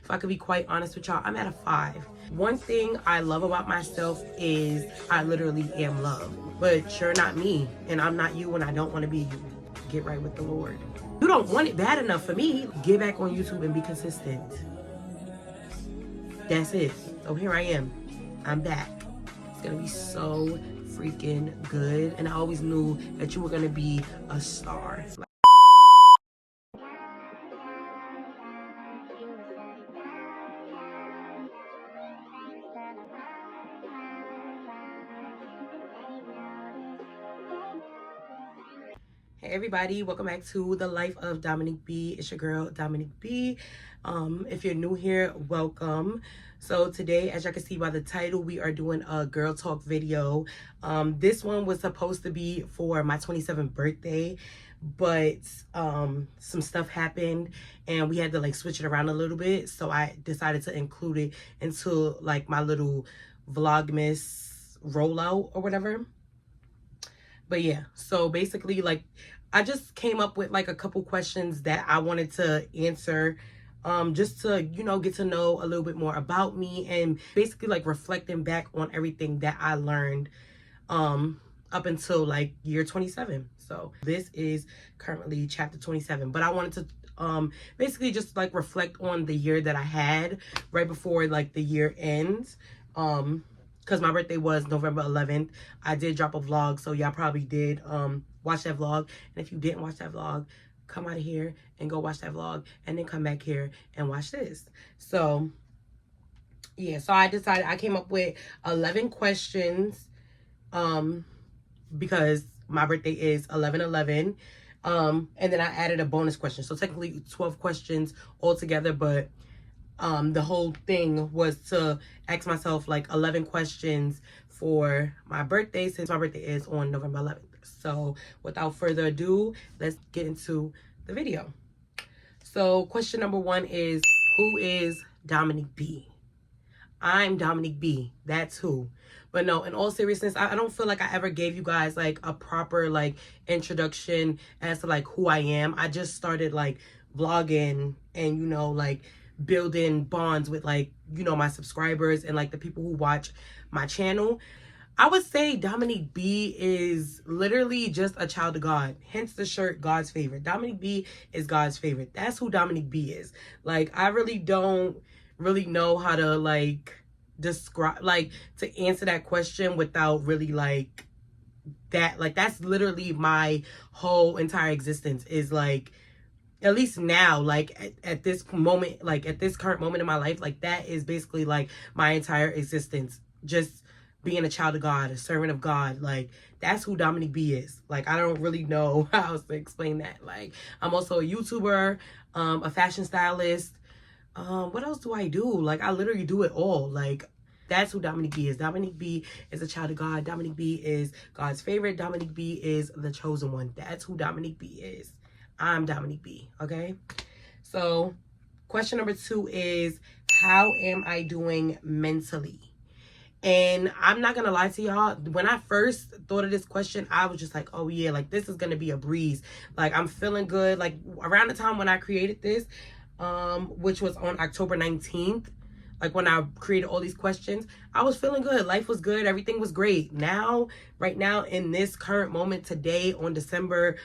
If I could be quite honest with y'all, I'm at a 5. One thing I love about myself is I literally am love. But you're not me, and I'm not you, and I don't want to be you. Get right with the Lord. You don't want it bad enough for me. Get back on YouTube and be consistent. That's it. So here I am. I'm back. It's gonna be so freaking good. And I always knew that you were gonna be a star. Hey everybody, welcome back to the life of Dominique B. It's your girl Dominique B. If you're new here, welcome. So today, as y'all can see by the title, we are doing a girl talk video. This one was supposed to be for my 27th birthday, but some stuff happened and we had to like switch it around a little bit. So I decided to include it into like my little Vlogmas rollout or whatever. But yeah, so basically, like, I just came up with like a couple questions that I wanted to answer, just to, you know, get to know a little bit more about me and basically like reflecting back on everything that I learned up until like year 27. So this is currently chapter 27, but I wanted to basically just like reflect on the year that I had right before like the year ends. Because my birthday was November 11th. I did drop a vlog, so y'all probably did watch that vlog. And if you didn't watch that vlog, come out of here and go watch that vlog, and then come back here and watch this. So yeah, so I decided, I came up with 11 questions because my birthday is 11/11. And then I added a bonus question. So technically 12 questions altogether, but the whole thing was to ask myself like 11 questions for my birthday, since my birthday is on November 11th. So without further ado, let's get into the video. So question number 1 is, who is Dominique B? I'm Dominique B. That's who. But no, in all seriousness, I don't feel like I ever gave you guys like a proper like introduction as to like who I am. I just started like vlogging and, you know, like building bonds with like, you know, my subscribers and like the people who watch my channel. I would say Dominique B is literally just a child of God, hence the shirt, God's favorite. Dominique B is God's favorite. That's who Dominique B is. Like, I really don't really know how to like describe, like, to answer that question without really like that. Like, that's literally my whole entire existence, is like, at least now, like at this moment, like at this current moment in my life, like that is basically like my entire existence. Just being a child of God, a servant of God. Like, that's who Dominique B is. Like, I don't really know how else to explain that. Like, I'm also a YouTuber, a fashion stylist. What else do I do? Like, I literally do it all. Like, that's who Dominique B is. Dominique B is a child of God. Dominique B is God's favorite. Dominique B is the chosen one. That's who Dominique B is. I'm Dominique B, okay? So question number 2 is, how am I doing mentally? And I'm not gonna lie to y'all, when I first thought of this question, I was just like, oh yeah, like this is gonna be a breeze. Like, I'm feeling good. Like, around the time when I created this, which was on October 19th, like when I created all these questions, I was feeling good. Life was good. Everything was great. Now, right now, in this current moment today on December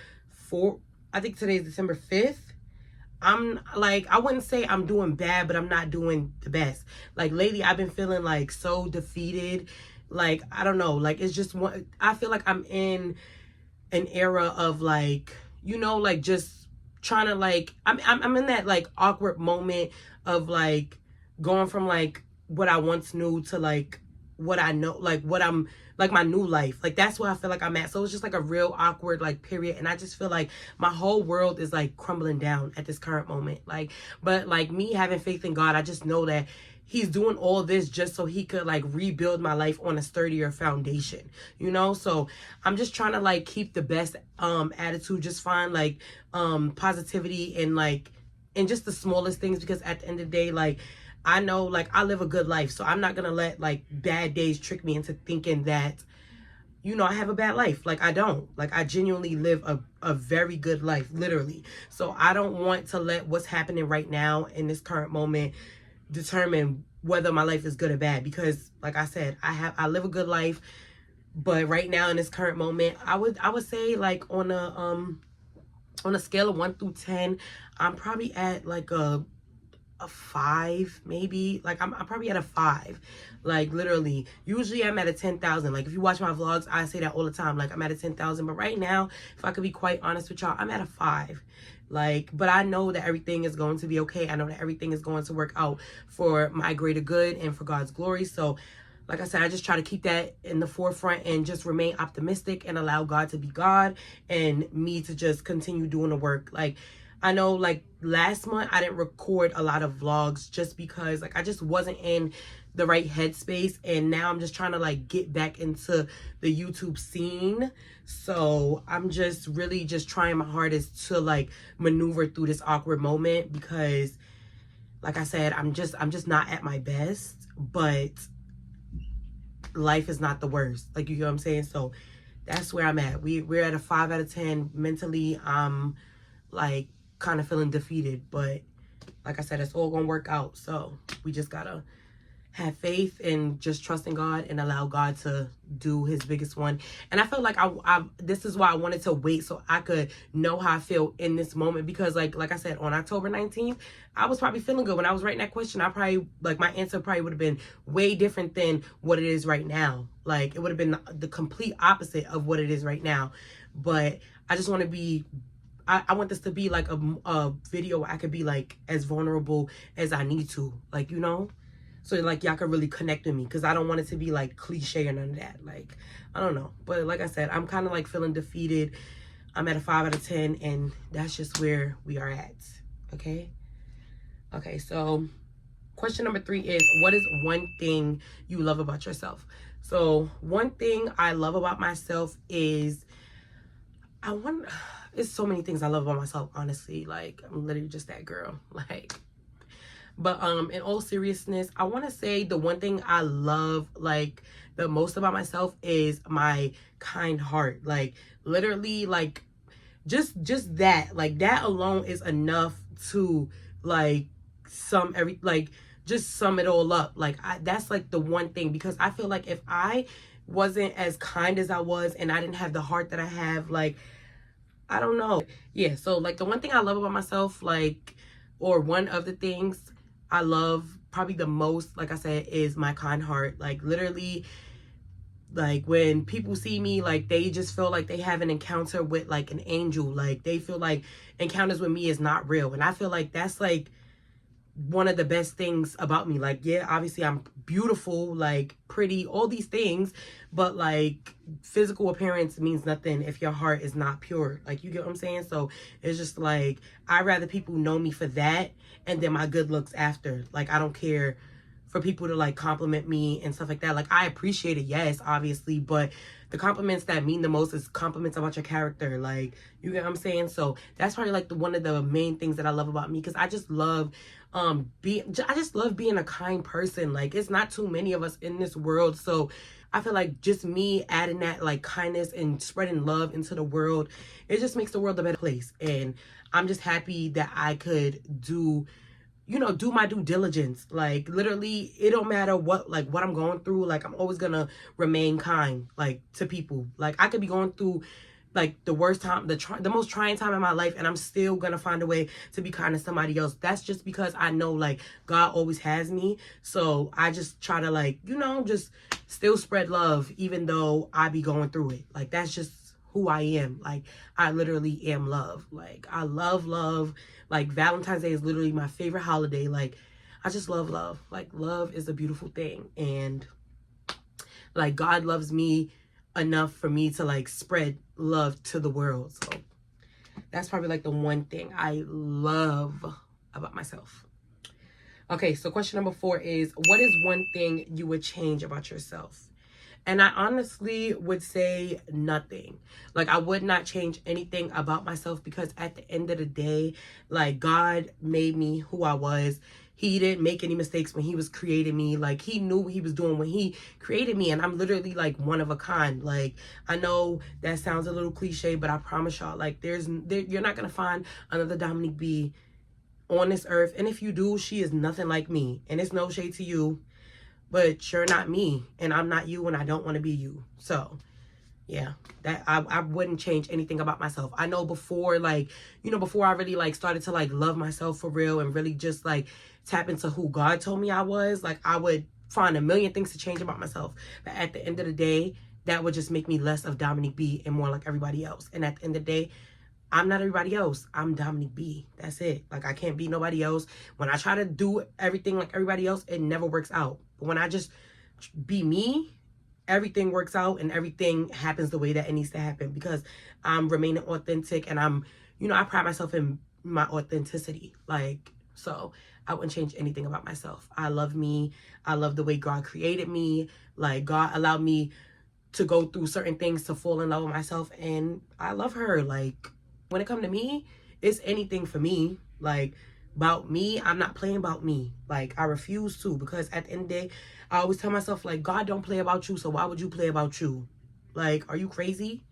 4th, I think today is December 5th. I'm like, I wouldn't say I'm doing bad, but I'm not doing the best. Like, lately I've been feeling like so defeated. Like, I don't know, like, it's just one, I feel like I'm in an era of like, you know, like just trying to like, I'm in that like awkward moment of like going from like what I once knew to like what I know, like what I'm like my new life. Like, that's where I feel like I'm at. So it's just like a real awkward like period, and I just feel like my whole world is like crumbling down at this current moment. Like, but like me having faith in God, I just know that he's doing all this just so he could like rebuild my life on a sturdier foundation, you know? So I'm just trying to like keep the best attitude, just find like positivity and like in just the smallest things, because at the end of the day, like, I know, like, I live a good life, so I'm not gonna let like bad days trick me into thinking that you know, I have a bad life. Like, I don't. Like, I genuinely live a very good life, literally. So I don't want to let what's happening right now in this current moment determine whether my life is good or bad. Because, like I said, I live a good life. But right now in this current moment, I would say, like, on a scale of 1 through 10, I'm probably at like a 5, maybe. Like, I'm probably at a 5. Like, literally, usually I'm at a 10,000. Like, if you watch my vlogs, I say that all the time. Like, I'm at a 10,000. But right now, if I could be quite honest with y'all, I'm at a 5. Like, but I know that everything is going to be okay. I know that everything is going to work out for my greater good and for God's glory. So, like I said, I just try to keep that in the forefront and just remain optimistic and allow God to be God and me to just continue doing the work. Like, I know, like, last month I didn't record a lot of vlogs just because, like, I just wasn't in the right headspace, and now I'm just trying to, like, get back into the YouTube scene. So I'm just really just trying my hardest to, like, maneuver through this awkward moment because, like I said, I'm just not at my best, but life is not the worst. Like, you know what I'm saying? So that's where I'm at. We're at a 5 out of 10 mentally. I'm, like, kind of feeling defeated, but like I said, it's all gonna work out. So we just gotta have faith and just trust in God and allow God to do his biggest one. And I felt like I this is why I wanted to wait, so I could know how I feel in this moment, because like I said, on October 19th, I was probably feeling good when I was writing that question. I probably, like, my answer probably would have been way different than what it is right now. Like, it would have been the complete opposite of what it is right now. But I just want to be, I want this to be like a video where I could be, like, as vulnerable as I need to, like, you know, so, like, y'all can really connect with me, because I don't want it to be, like, cliche or none of that. Like, I don't know. But like I said, I'm kind of, like, feeling defeated. I'm at a 5 out of 10, and that's just where we are at. Okay? Okay, so question number 3 is, what is one thing you love about yourself? So one thing I love about myself is it's so many things I love about myself, honestly. Like, I'm literally just that girl. Like, but in all seriousness, I want to say the one thing I love, like, the most about myself is my kind heart. Like, literally, like, just that, like, that alone is enough to, like, just sum it all up. Like, that's, like, the one thing, because I feel like if I wasn't as kind as I was and I didn't have the heart that I have, like, I don't know. Yeah, so, like, the one thing I love about myself, like, or one of the things I love probably the most, like I said, is my kind heart. Like, literally, like, when people see me, like, they just feel like they have an encounter with, like, an angel. Like, they feel like encounters with me is not real. And I feel like that's, like, one of the best things about me. Like, yeah, obviously I'm beautiful, like, pretty, all these things, but, like, physical appearance means nothing if your heart is not pure. Like, you get what I'm saying? So it's just like, I'd rather people know me for that and then my good looks after. Like, I don't care for people to, like, compliment me and stuff like that. Like, I appreciate it, yes, obviously, but the compliments that mean the most is compliments about your character. Like, you get what I'm saying? So that's probably, like, one of the main things that I love about me, because I just love being a kind person. Like, it's not too many of us in this world, so I feel like just me adding that, like, kindness and spreading love into the world, it just makes the world a better place. And I'm just happy that I could do my due diligence. Like, literally, it don't matter what I'm going through. Like, I'm always gonna remain kind, like, to people. Like, I could be going through, like, the worst time, the most trying time in my life, and I'm still gonna find a way to be kind to somebody else. That's just because I know, like, God always has me. So I just try to, like, just still spread love, even though I be going through it. Like, that's just who I am. Like, I literally am love. Like, I love love. Like, Valentine's Day is literally my favorite holiday. Like, I just love love. Like, love is a beautiful thing. And, like, God loves me enough for me to, like, spread love to the world. So that's probably, like, the one thing I love about myself. Okay, so question number 4 is, what is one thing you would change about yourself? And I honestly would say nothing. Like, I would not change anything about myself, because at the end of the day, like, God made me who I was. he didn't make any mistakes when he was creating me. Like, he knew what he was doing when he created me, and I'm literally like one of a kind. Like, I know that sounds a little cliche, but I promise y'all, like, you're not gonna find another Dominique B on this earth, and if you do, she is nothing like me. And it's no shade to you, but you're not me, and I'm not you, and I don't want to be you. So yeah, that I wouldn't change anything about myself. I know before, like, you know, before I really like started to like love myself for real and really just like tap into who God told me I was, like, I would find a million things to change about myself. But at the end of the day, that would just make me less of Dominique B and more like everybody else. And at the end of the day, I'm not everybody else. I'm Dominique B. That's it. Like, I can't be nobody else. When I try to do everything like everybody else, it never works out. But when I just be me, everything works out and everything happens the way that it needs to happen, because I'm remaining authentic, and I'm, you know, I pride myself in my authenticity. Like, so I wouldn't change anything about myself. I love me. I love the way God created me. Like, God allowed me to go through certain things to fall in love with myself, and I love her. Like, when it comes to me, it's anything for me. Like, about me, I'm not playing about me. Like, I refuse to, because at the end of the day, I always tell myself, like, God don't play about you, so why would you play about you? Like, are you crazy?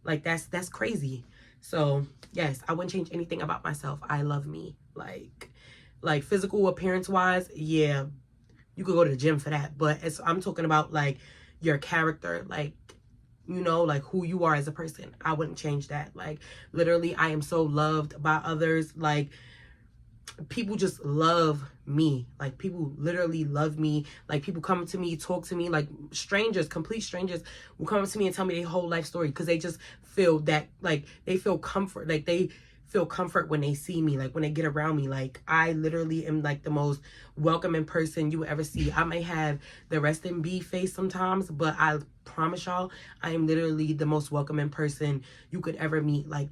Like, that's crazy. So yes, I wouldn't change anything about myself. I love me. Like physical appearance wise, yeah, you could go to the gym for that, but I'm talking about like your character, like, you know, like who you are as a person. I wouldn't change that. Like, literally, I am so loved by others. Like, people just love me. Like, people literally love me. Like, people come to me, talk to me, like strangers, complete strangers will come to me and tell me their whole life story, because they just feel that, like, they feel comfort. Like, they feel comfort when they see me, like when they get around me. Like, I literally am like the most welcoming person you will ever see. I may have the rest in B face sometimes, but I promise y'all, I am literally the most welcoming person you could ever meet. Like,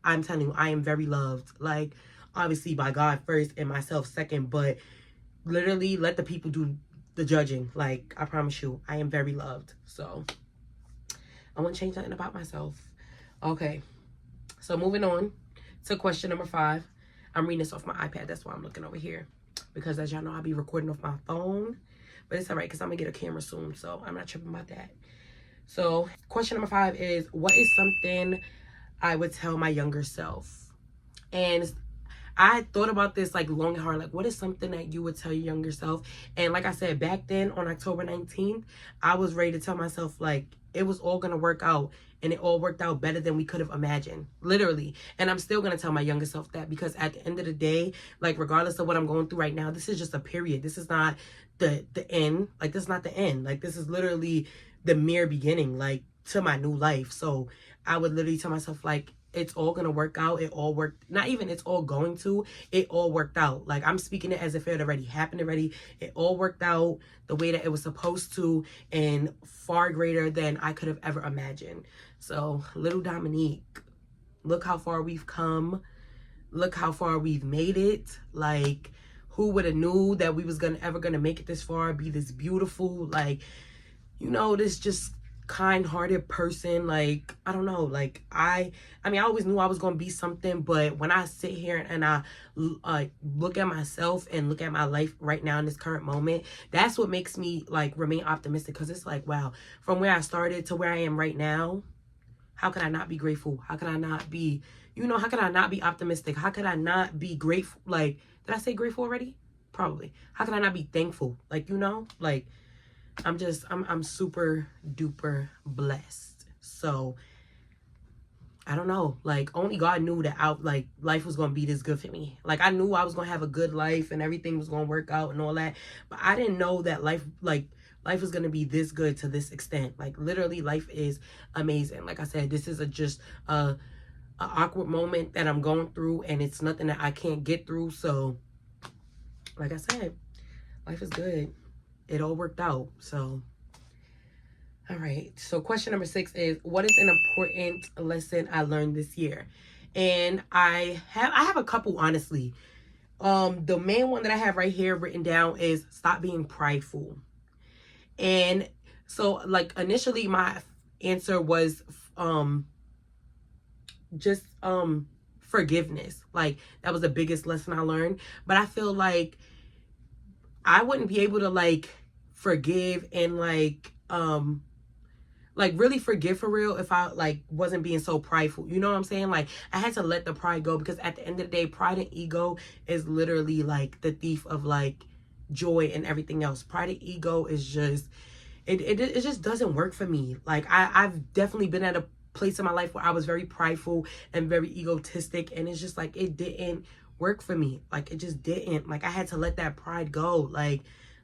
I'm telling you, I am very loved. Like, obviously by God first and myself second, but literally let the people do the judging. Like, I promise you, I am very loved. So I won't change nothing about myself. Okay, so moving on to question number 5. I'm reading this off my iPad. That's why I'm looking over here, because as y'all know, I'll be recording off my phone, but it's all right, because I'm gonna get a camera soon, so I'm not tripping about that. So question number 5 is, what is something I would tell my younger self? And I thought about this like long and hard. Like, what is something that you would tell your younger self? And like I said, back then on October 19th, I was ready to tell myself, like, it was all going to work out, and it all worked out better than we could have imagined, literally. And I'm still going to tell my younger self that, because at the end of the day, like, regardless of what I'm going through right now, this is just a period. This is not the end. Like, this is not the end. Like, this is literally the mere beginning, like, to my new life. So I would literally tell myself, like, it's all gonna work out. It all worked. Not even it's all going to. It all worked out. Like, I'm speaking it as if it had already happened already. It all worked out the way that it was supposed to, and far greater than I could have ever imagined. So, little Dominique, look how far we've come. Look how far we've made it. Like, who would have knew that we was ever gonna make it this far, be this beautiful, like, you know, this just kind-hearted person. Like, I don't know, like, I mean, I always knew I was gonna be something, but when I sit here and I look at myself and look at my life right now in this current moment, that's what makes me like remain optimistic, because it's like, wow, from where I started to where I am right now, how could I not be grateful? How could I not be, you know, how could I not be optimistic? How could I not be grateful? Like, did I say grateful already? Probably. How could I not be thankful? Like, you know, like, I'm super duper blessed. So I don't know, like, only God knew that like life was gonna be this good for me. Like, I knew I was gonna have a good life and everything was gonna work out and all that, but I didn't know that life was gonna be this good to this extent. Like, literally, life is amazing. Like I said, this is just a awkward moment that I'm going through, and it's nothing that I can't get through. So like I said, life is good. It all worked out. So, all right. So question number 6 is, what is an important lesson I learned this year? And I have a couple, honestly. The main one that I have right here written down is stop being prideful. And so, like, initially my answer was just forgiveness. Like, that was the biggest lesson I learned. But I feel like I wouldn't be able to like forgive and like really forgive for real if I like wasn't being so prideful. You know what I'm saying? Like I had to let the pride go, because at the end of the day, pride and ego is literally like the thief of like joy and everything else. Pride and ego is just it just doesn't work for me. Like I've definitely been at a place in my life where I was very prideful and very egotistic, and it's just like it didn't work for me. Like it just didn't. Like I had to let that pride go. Like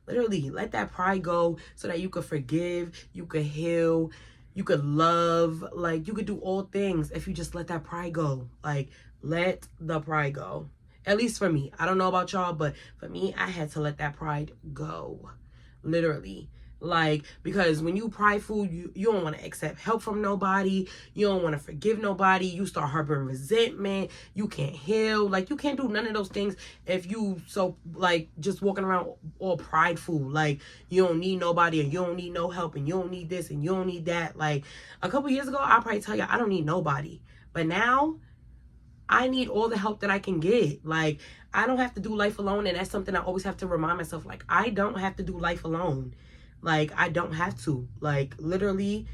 literally let that pride go so that you could forgive, you could heal, you could love, like you could do all things if you just let that pride go. Like let the pride go. At least for me. I don't know about y'all, but for me, I had to let that pride go. Literally. Like, because when you prideful, you don't want to accept help from nobody. You don't want to forgive nobody. You start harboring resentment. You can't heal. Like, you can't do none of those things if you so, like, just walking around all prideful. Like, you don't need nobody, and you don't need no help, and you don't need this, and you don't need that. Like, a couple years ago, I'll probably tell you, I don't need nobody. But now, I need all the help that I can get. Like, I don't have to do life alone, and that's something I always have to remind myself. Like, I don't have to do life alone. Like, I don't have to. Like, literally,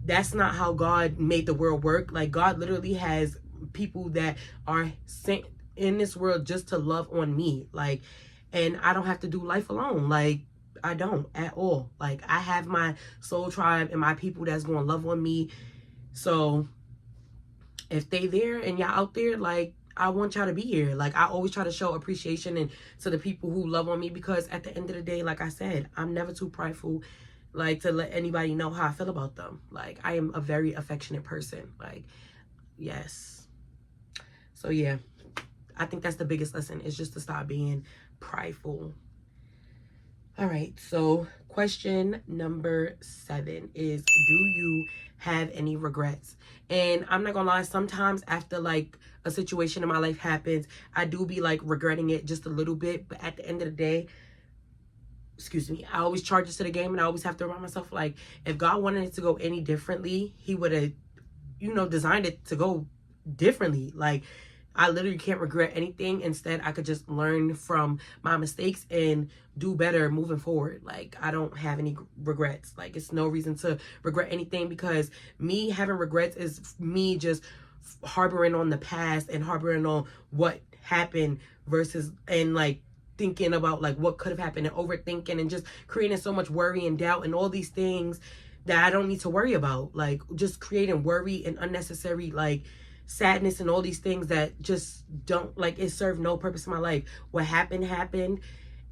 that's not how God made the world work. Like, God literally has people that are sent in this world just to love on me. Like, and I don't have to do life alone. Like, I don't at all. Like, I have my soul tribe and my people that's going to love on me. So, if they there and y'all out there, like, I want y'all to be here. Like, I always try to show appreciation and to the people who love on me, because at the end of the day, like I said, I'm never too prideful, like, to let anybody know how I feel about them. Like, I am a very affectionate person. Like, yes. So, yeah, I think that's the biggest lesson, is just to stop being prideful. All right, so question number 7 is, do you have any regrets? And I'm not gonna lie, sometimes after like a situation in my life happens, I do be like regretting it just a little bit. But at the end of the day, excuse me, I always charge it to the game, and I always have to remind myself, like, if God wanted it to go any differently, he would have, you know, designed it to go differently. Like, I literally can't regret anything. Instead, I could just learn from my mistakes and do better moving forward. Like, I don't have any regrets. Like, it's no reason to regret anything, because me having regrets is me just harboring on the past and harboring on what happened versus, and like thinking about like what could have happened and overthinking and just creating so much worry and doubt and all these things that I don't need to worry about. Like, just creating worry and unnecessary like sadness and all these things that just don't, like, it served no purpose in my life. What happened happened,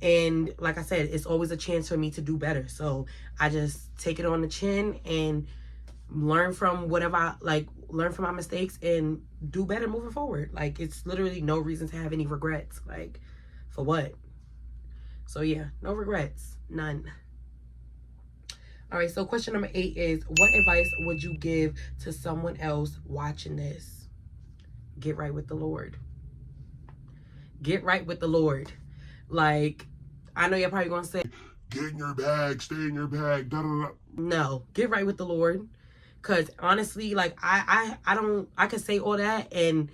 and like I said, it's always a chance for me to do better. So I just take it on the chin and learn from whatever I like, learn from my mistakes and do better moving forward. Like, it's literally no reason to have any regrets. Like, for what? So yeah, no regrets, none. All right, so question number 8 is, what advice would you give to someone else watching this? Get right with the Lord. Get right with the Lord. Like, I know you're probably going to say, get in your bag, stay in your bag, da da da. No, get right with the Lord. Because honestly, like, I can say all that, and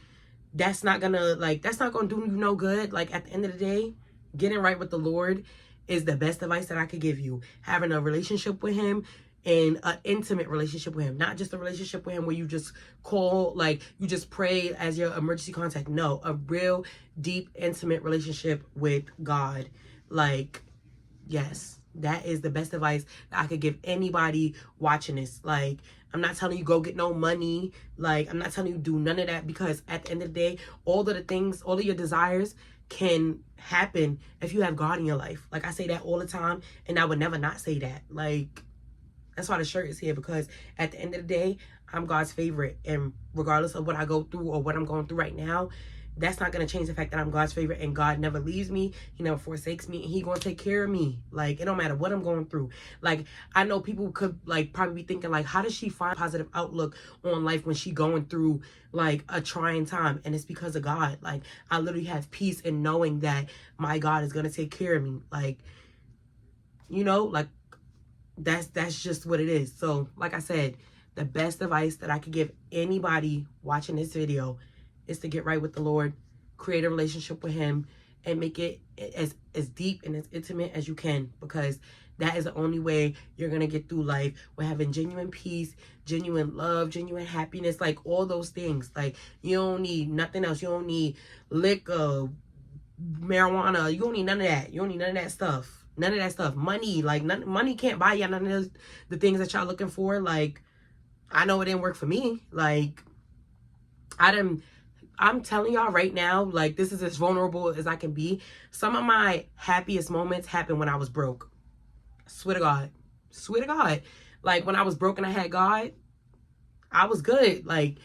that's not gonna, like, that's not gonna do you no good. Like, at the end of the day, getting right with the Lord is the best advice that I could give you. Having a relationship with him, and an intimate relationship with him. Not just a relationship with him where you just call, like, you just pray as your emergency contact. No, a real, deep, intimate relationship with God. Like, yes, that is the best advice that I could give anybody watching this. Like, I'm not telling you go get no money. Like, I'm not telling you do none of that, because at the end of the day, all of the things, all of your desires can happen if you have God in your life. Like, I say that all the time, and I would never not say that. Like, that's why the shirt is here, because at the end of the day, I'm God's favorite. And regardless of what I go through or what I'm going through right now, that's not going to change the fact that I'm God's favorite, and God never leaves me. He never forsakes me, and he going to take care of me. Like, it don't matter what I'm going through. Like, I know people could, like, probably be thinking, like, how does she find positive outlook on life when she going through, like, a trying time? And it's because of God. Like, I literally have peace in knowing that my God is going to take care of me. Like, you know, like, that's just what it is. So, like I said, the best advice that I could give anybody watching this video is to get right with the Lord, create a relationship with him, and make it as deep and as intimate as you can, because that is the only way you're going to get through life, with having genuine peace, genuine love, genuine happiness, like all those things. Like, you don't need nothing else. You don't need liquor, marijuana. You don't need none of that. You don't need none of that stuff. None of that stuff. Money, like, money can't buy you none of the things that y'all looking for. Like, I know it didn't work for me. Like, I'm telling y'all right now, like, this is as vulnerable as I can be. Some of my happiest moments happened when I was broke. Swear to God. Swear to God. Like, when I was broke and I had God, I was good. Like,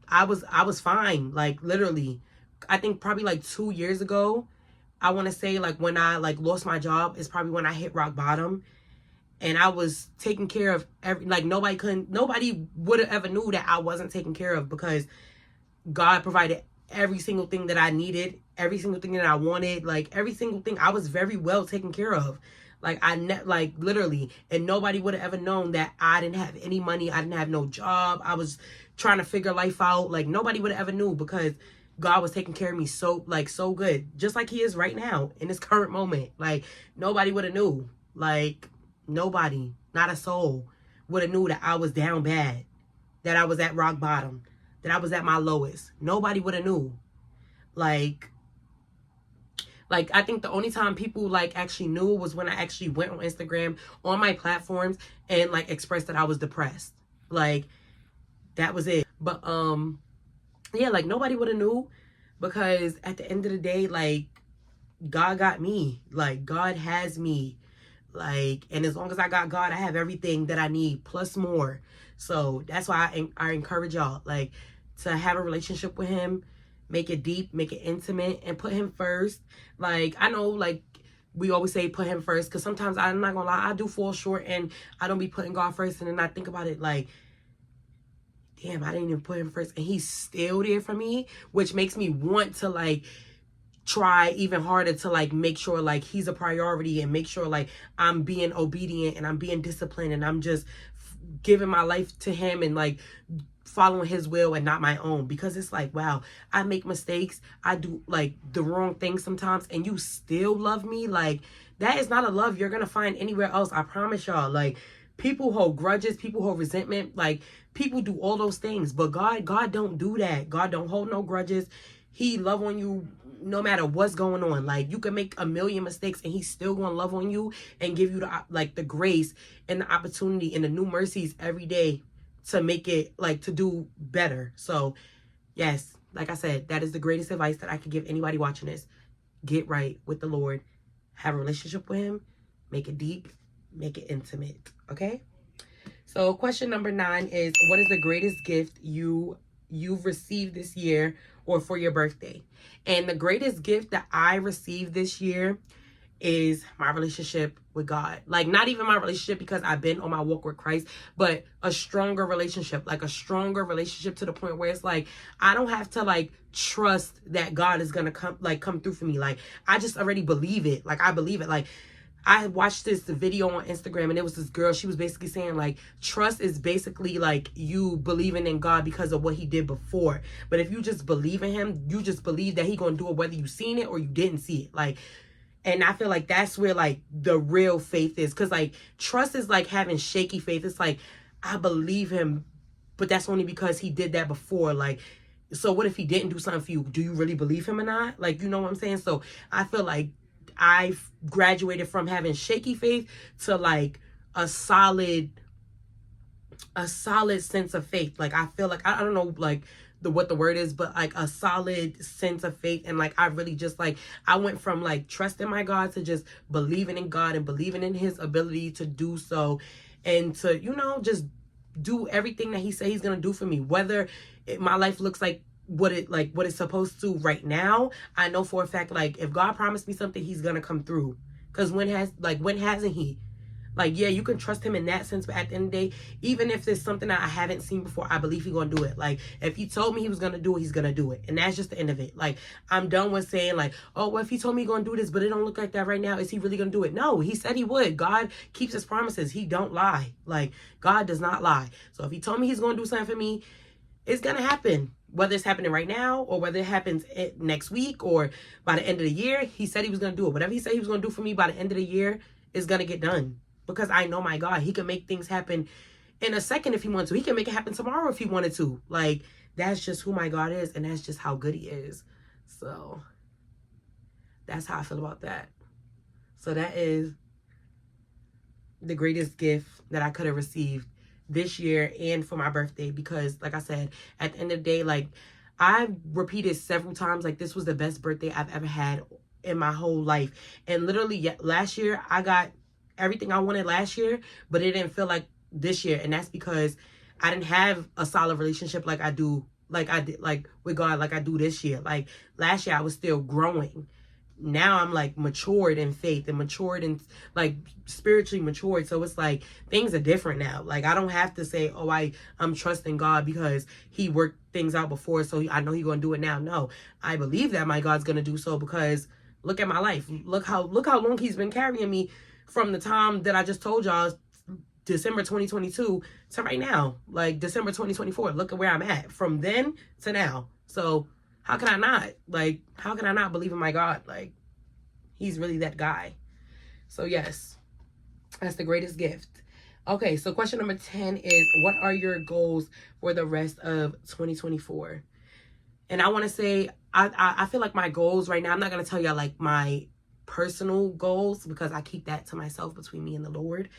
I was fine. Like, literally. I think probably like 2 years ago, I want to say, like, when I like lost my job is probably when I hit rock bottom. And I was taking care of nobody would have ever knew that I wasn't taken care of, because God provided every single thing that I needed, every single thing that I wanted, like every single thing. I was very well taken care of. Like, like, literally, and nobody would have ever known that I didn't have any money. I didn't have no job. I was trying to figure life out. Like, nobody would have ever knew, because God was taking care of me so good, just like he is right now in this current moment. Like, nobody would have knew. Like, nobody, not a soul would have knew that I was down bad, that I was at rock bottom, that I was at my lowest. Nobody would have knew. Like, I think the only time people like actually knew was when I actually went on Instagram, on my platforms, and like expressed that I was depressed. Like, that was it. But yeah, like, nobody would have knew, because at the end of the day, like, God got me. Like, God has me. Like, and as long as I got God, I have everything that I need plus more. So that's why I encourage y'all, like, to have a relationship with him. Make it deep, make it intimate, and put him first. Like, I know, like, we always say put him first, because sometimes, I'm not gonna lie, I do fall short and I don't be putting God first, and then I think about it like, damn, I didn't even put him first, and he's still there for me, which makes me want to like try even harder to like make sure like he's a priority, and make sure like I'm being obedient and I'm being disciplined, and I'm just giving my life to him, and like following his will and not my own. Because it's like, wow, I make mistakes, I do like the wrong things sometimes, and you still love me. Like, that is not a love you're gonna find anywhere else. I promise y'all. Like, people hold grudges, people hold resentment, like, people do all those things, but God don't do that. God don't hold no grudges. He love on you no matter what's going on. Like, you can make a million mistakes and he's still gonna love on you and give you the grace and the opportunity and the new mercies every day to make it, like, to do better. So yes, like I said, that is the greatest advice that I could give anybody watching this. Get right with the Lord, have a relationship with him, make it deep, make it intimate. Okay, so question number 9 is, what is the greatest gift you've received this year or for your birthday? And the greatest gift that I received this year is my relationship with God. Like, not even my relationship because I've been on my walk with Christ, but a stronger relationship, like a stronger relationship to the point where it's like, I don't have to like trust that God is gonna come through for me. Like, I just already believe it. Like, I believe it. Like, I watched this video on Instagram, and it was this girl, she was basically saying like, trust is basically like you believing in God because of what he did before. But if you just believe in him, you just believe that he gonna do it whether you seen it or you didn't see it. Like, and I feel like that's where like the real faith is. Because like, trust is like having shaky faith. It's like, I believe him, but that's only because he did that before. Like, so what if he didn't do something for you? Do you really believe him or not? Like, you know what I'm saying? So I feel like I've graduated from having shaky faith to like a solid sense of faith. Like, I feel like, I don't know like what the word is, but like a solid sense of faith. And like, I really just like, I went from like trusting my God to just believing in God and believing in his ability to do so, and to, you know, just do everything that he said he's gonna do for me, whether my life looks like what it's supposed to right now. I know for a fact, like, if God promised me something, he's gonna come through. Because when hasn't he? Like, yeah, you can trust him in that sense, but at the end of the day, even if there's something that I haven't seen before, I believe he's gonna do it. Like, if he told me he was gonna do it, he's gonna do it. And that's just the end of it. Like, I'm done with saying like, oh, well, if he told me he's gonna do this, but it don't look like that right now, is he really gonna do it? No, he said he would. God keeps his promises. He don't lie. Like, God does not lie. So if he told me he's gonna do something for me, it's gonna happen. whether it's happening right now or whether it happens next week or by the end of the year, he said he was going to do it. Whatever he said he was going to do for me by the end of the year is going to get done. Because I know my God, he can make things happen in a second if he wanted to. He can make it happen tomorrow if he wanted to. Like, that's just who my God is, and that's just how good he is. So, that's how I feel about that. So, that is the greatest gift that I could have received this year and for my birthday, because like I said, at the end of the day, like, I repeated several times, like, this was the best birthday I've ever had in my whole life. And literally last year I got everything I wanted last year, but it didn't feel like this year. And that's because I didn't have a solid relationship like I did with God, like I do this year. Like, last year I was still growing. Now I'm like matured in faith and matured and like spiritually matured. So it's like things are different now. Like, I don't have to say, oh, I'm trusting God because he worked things out before, so I know he's going to do it now. No, I believe that my God's going to do so, because look at my life. Look how long he's been carrying me from the time that I just told y'all, December 2022 to right now, like December 2024. Look at where I'm at from then to now. So how can I not believe in my God? Like, he's really that guy. So yes, that's the greatest gift. Okay, so question number 10 is, what are your goals for the rest of 2024? And I want to say, I feel like my goals right now, I'm not going to tell y'all like my personal goals, because I keep that to myself, between me and the Lord.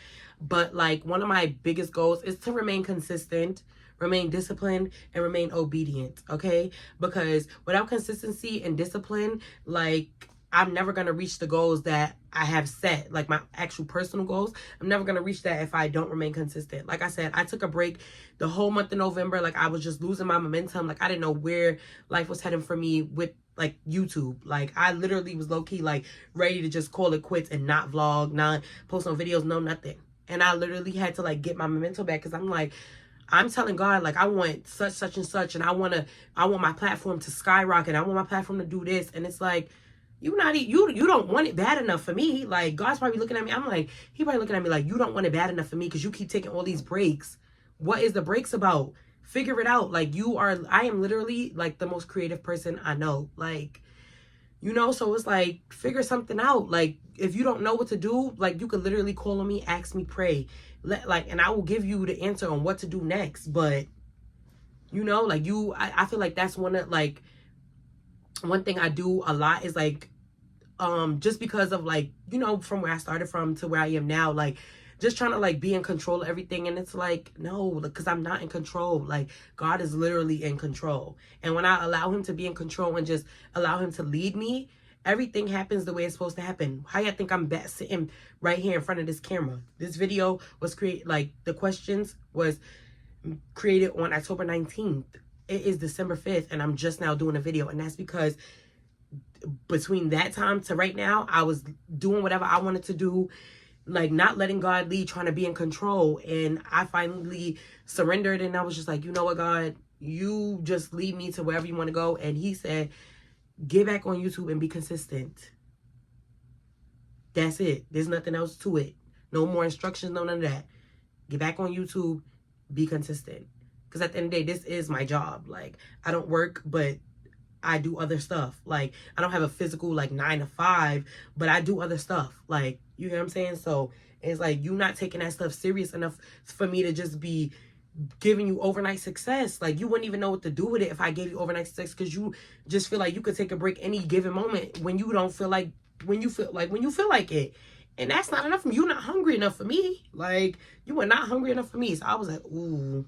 But like, one of my biggest goals is to remain consistent, remain disciplined, and remain obedient, okay? Because without consistency and discipline, like, I'm never going to reach the goals that I have set, like my actual personal goals. I'm never going to reach that if I don't remain consistent. Like I said, I took a break the whole month of November. Like, I was just losing my momentum. Like, I didn't know where life was heading for me with like YouTube. Like, I literally was low-key like ready to just call it quits and not vlog, not post no videos, no nothing. And I literally had to like get my momentum back, because I'm like, I'm telling God, like, I want such and such, and I want my platform to skyrocket. I want my platform to do this. And it's like, you don't want it bad enough for me. Like, God's probably looking at me. I'm like, he probably looking at me like, you don't want it bad enough for me, because you keep taking all these breaks. What is the breaks about? Figure it out. Like, I am literally like the most creative person I know. Like, you know, so it's like, figure something out. Like, if you don't know what to do, like, you could literally call on me, ask me, pray. And I will give you the answer on what to do next. But, you know, like, I feel like that's one thing I do a lot is like, just because of like, you know, from where I started from to where I am now, like, just trying to like be in control of everything. And it's like, no, because I'm not in control. Like, God is literally in control. And when I allow him to be in control and just allow him to lead me, everything happens the way it's supposed to happen. How y'all think I'm sitting right here in front of this camera? This video was the questions was created on October 19th. It is December 5th, and I'm just now doing a video. And that's because between that time to right now, I was doing whatever I wanted to do, like not letting God lead, trying to be in control. And I finally surrendered, and I was just like, you know what, God, you just lead me to wherever you want to go. And he said, get back on YouTube and be consistent. That's it. There's nothing else to it. No more instructions, no none of that. Get back on YouTube, be consistent. Because at the end of the day, this is my job. Like, I don't work, but I do other stuff. Like, I don't have a physical, like, 9 to 5, but I do other stuff. Like, you know what I'm saying? So, it's like, you not taking that stuff serious enough for me to just be giving you overnight success. Like, you wouldn't even know what to do with it if I gave you overnight success, because you just feel like you could take a break any given moment when you don't feel like, when you feel like it. And that's not enough for me. You're not hungry enough for me. Like, you were not hungry enough for me. So I was like, ooh.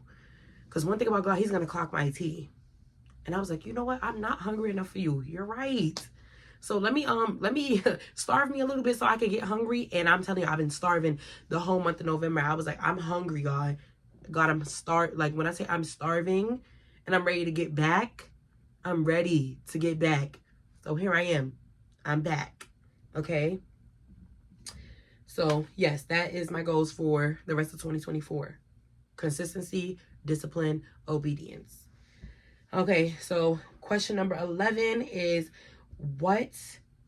Because one thing about God, he's going to clock my tea. And I was like, you know what? I'm not hungry enough for you. You're right. So let me starve me a little bit so I can get hungry. And I'm telling you, I've been starving the whole month of November. I was like, I'm hungry, God. God, like, when I say I'm starving and I'm ready to get back, I'm ready to get back. So here I am. I'm back. Okay? So, yes, that is my goals for the rest of 2024. Consistency, discipline, obedience. Okay, so question number 11 is, what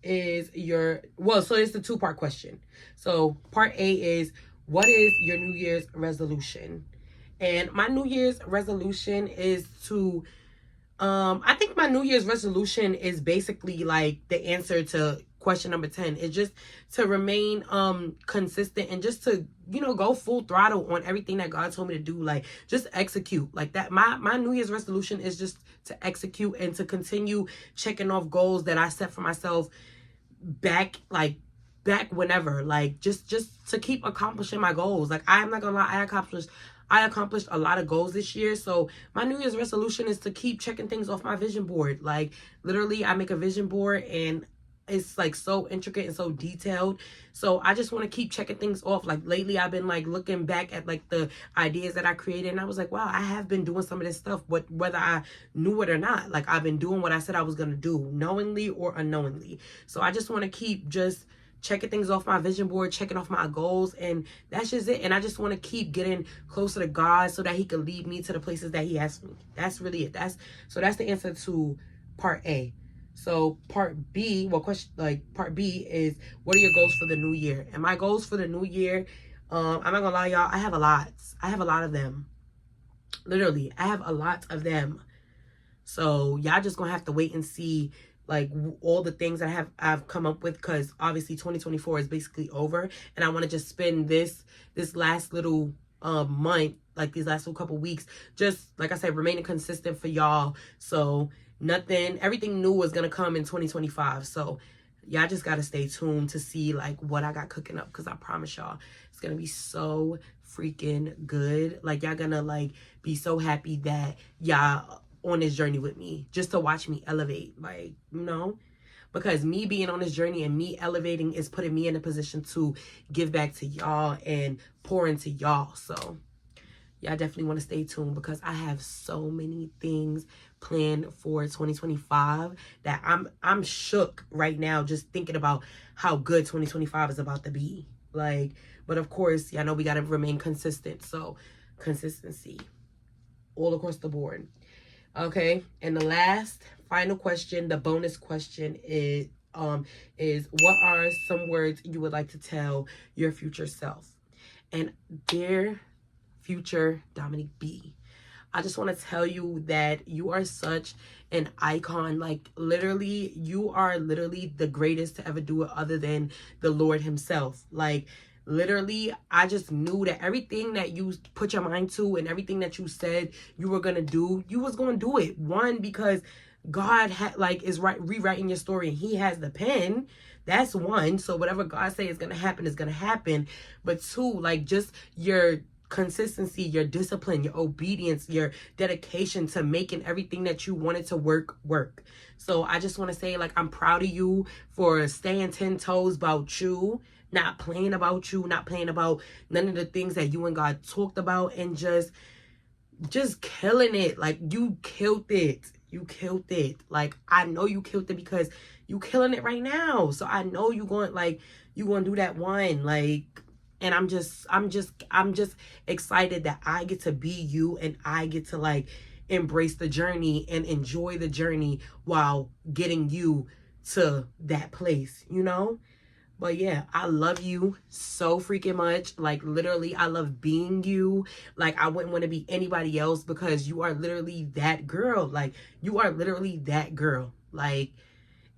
is your, so it's the 2-part question. So part A is, what is your New Year's resolution? And my New Year's resolution is to I think my New Year's resolution is basically like the answer to question number 10. It's just to remain consistent and just to, you know, go full throttle on everything that God told me to do. Like, just execute like that. My New Year's resolution is just to execute and to continue checking off goals that I set for myself back whenever, like just to keep accomplishing my goals. Like, I'm not gonna lie, I accomplished a lot of goals this year. So my New Year's resolution is to keep checking things off my vision board. Like, literally, I make a vision board and it's like so intricate and so detailed. So I just want to keep checking things off. Like, lately I've been like looking back at like the ideas that I created, and I was like, wow, I have been doing some of this stuff, whether I knew it or not. Like, I've been doing what I said I was gonna do, knowingly or unknowingly. So I just want to keep just checking things off my vision board, checking off my goals, and that's just it. And I just want to keep getting closer to God so that he can lead me to the places that he has me. That's really it. That's the answer to part A. So part B, part B is, what are your goals for the new year? And my goals for the new year, I'm not gonna lie, y'all, I have a lot of them. Literally, I have a lot of them. So y'all just gonna have to wait and see like all the things that I've come up with, because obviously 2024 is basically over, and I want to just spend this last little month, like these last little couple weeks, just like I said, remaining consistent for y'all. So everything new is gonna come in 2025. So y'all just gotta stay tuned to see like what I got cooking up, because I promise y'all it's gonna be so freaking good. Like, y'all gonna like be so happy that y'all on this journey with me, just to watch me elevate. Like, you know, because me being on this journey and me elevating is putting me in a position to give back to y'all and pour into y'all. So y'all definitely want to stay tuned, because I have so many things planned for 2025 that I'm shook right now just thinking about how good 2025 is about to be. Like, but of course, y'all know we got to remain consistent. So consistency all across the board. Okay, and the last final question, the bonus question is what are some words you would like to tell your future self? And dear future Dominique B, I just want to tell you that you are such an icon. Like, literally, you are literally the greatest to ever do it, other than the Lord himself. Like, literally, I just knew that everything that you put your mind to and everything that you said you were gonna do, you was gonna do it. One, because God is rewriting your story, and he has the pen. That's one. So whatever God say is gonna happen is gonna happen. But two, like, just your consistency, your discipline, your obedience, your dedication to making everything that you wanted to work. So I just want to say, like, I'm proud of you for staying 10 toes about you, not playing about you, not playing about none of the things that you and God talked about, and just killing it. Like, you killed it. You killed it. Like, I know you killed it because you killing it right now. So I know you going to do that one. Like, and I'm just excited that I get to be you, and I get to like embrace the journey and enjoy the journey while getting you to that place, you know? But yeah, I love you so freaking much. Like, literally, I love being you. Like, I wouldn't want to be anybody else, because you are literally that girl. Like, you are literally that girl. Like,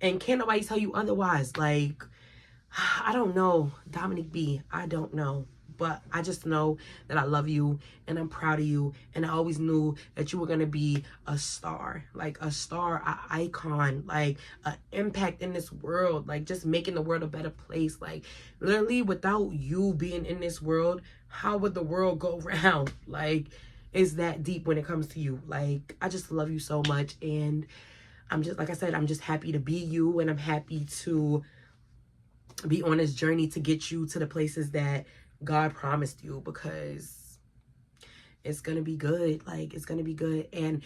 and can't nobody tell you otherwise. Like, I don't know, Dominique B, I don't know. But I just know that I love you, and I'm proud of you, and I always knew that you were going to be a star, like a star, an icon, like an impact in this world, like just making the world a better place. Like, literally, without you being in this world, how would the world go round? Like, it's that deep when it comes to you. Like, I just love you so much, and I'm just, like I said, I'm just happy to be you, and I'm happy to be on this journey to get you to the places that God promised you, because it's gonna be good. Like, it's gonna be good. And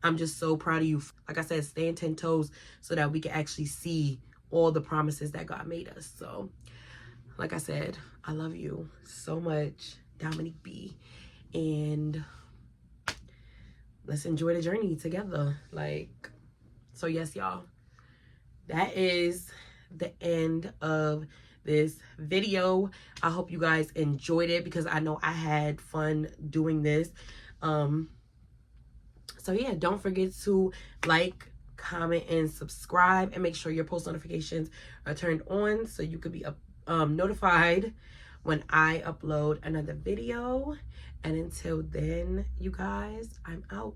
I'm just so proud of you. Like I said, staying 10 toes so that we can actually see all the promises that God made us. So, like I said, I love you so much, Dominique B. And let's enjoy the journey together. Like, so yes, y'all, that is the end of this video. I hope you guys enjoyed it, because I know I had fun doing this. So So yeah, don't forget to like, comment, and subscribe, and make sure your post notifications are turned on so you could be notified when I upload another video. And until then, you guys, I'm out.